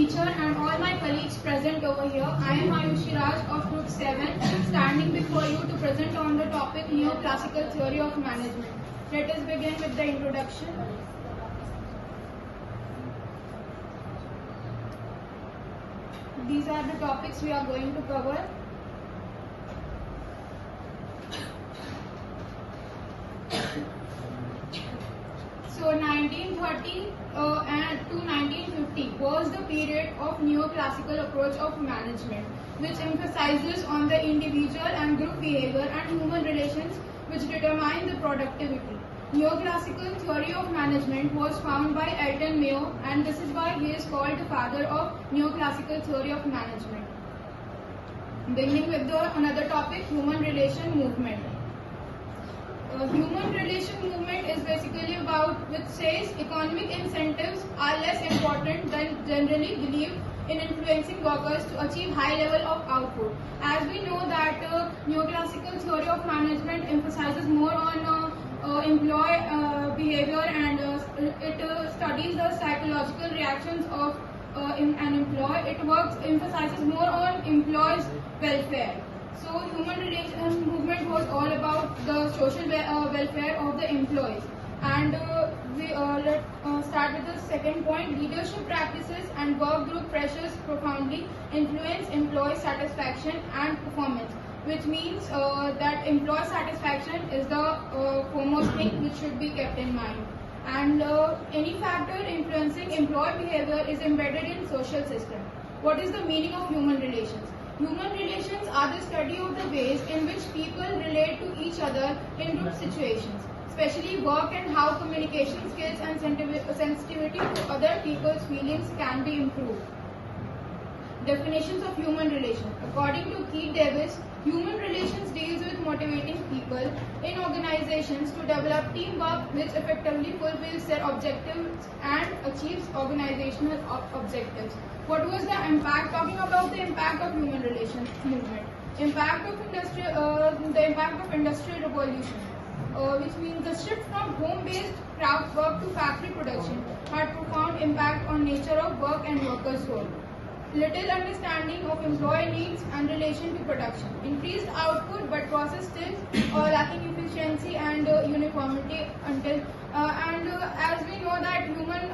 teacher and all my colleagues present over here. I am Ayushi Raj of Group 7, standing before you to present on the topic Neoclassical Theory of Management. Let us begin with the introduction. These are the topics we are going to cover. So 1930 and to 1950 was the period of neoclassical approach of management, which emphasizes on the individual and group behavior and human relations which determine the productivity. Neoclassical theory of management was found by Elton Mayo, and this is why he is called the father of neoclassical theory of management. Beginning with another topic, human relation movement. Human relation movement is basically about which says economic incentives are less important than generally believed in influencing workers to achieve high level of output. As we know that neoclassical theory of management emphasizes more on employee behavior, and it studies the psychological reactions of an employee. It emphasizes more on employees' welfare. So human relation movement was all about the social welfare of the employees. And let's start with the second point. Leadership practices and work group pressures profoundly influence employee satisfaction and performance, which means that employee satisfaction is the foremost thing which should be kept in mind. And any factor influencing employee behavior is embedded in social system. What is the meaning of human relations? Human relations are the study of the ways in which people relate to each other in group situations, especially work, and how communication skills and sensitivity to other people's feelings can be improved. Definitions of human relations. According to Keith Davis, human relations deals with motivating people in organizations to develop teamwork which effectively fulfills their objectives and achieves organizational objectives. What was the impact? Talking about the impact of human relations movement. The impact of industrial revolution, which means the shift from home-based craft work to factory production had profound impact on nature of work and workers' role. Little understanding of employee needs and relation to production. Increased output, but process still lacking efficiency and uniformity until as we know that human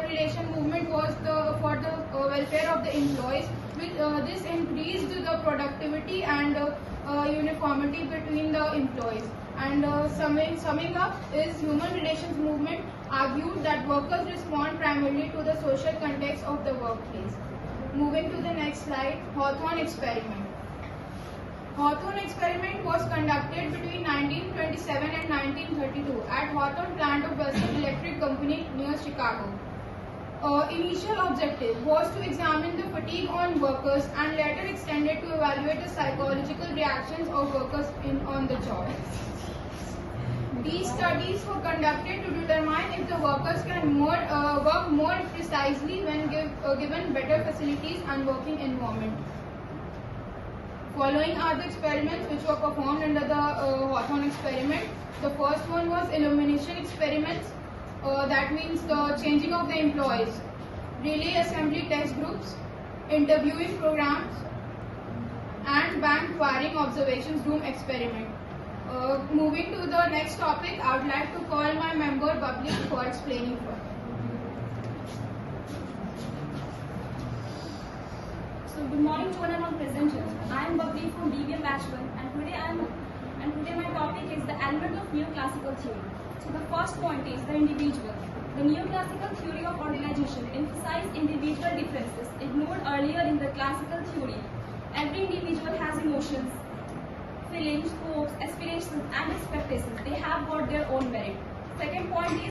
relation movement was for the welfare of the employees. This increased the productivity and uniformity between the employees. And summing up is human relations movement argued that workers respond primarily to the social context of the workplace. Moving to the next slide, Hawthorne experiment. Hawthorne experiment was conducted between 1927 and 1932 at Hawthorne plant of Western Electric Company near Chicago. Initial objective was to examine the fatigue on workers, and later extended to evaluate the psychological reactions of workers on the job. These studies were conducted to determine if the workers can work more precisely when given better facilities and working environment. Following are the experiments which were performed under the Hawthorne experiment. The first one was illumination experiments. That means the changing of the employees, relay assembly test groups, interviewing programs, and bank wiring observations room experiment. Moving to the next topic, I would like to call my member Bubbly for explaining further. So good morning to one and all presenters. I am Bubbly from BBM Batch 1, and today my topic is the element of neoclassical theory. So the first point is the individual. The neoclassical theory of organization emphasized individual differences ignored earlier in the classical theory. Every individual has emotions, feelings, hopes, aspirations and expectations. They have got their own merit. Second point is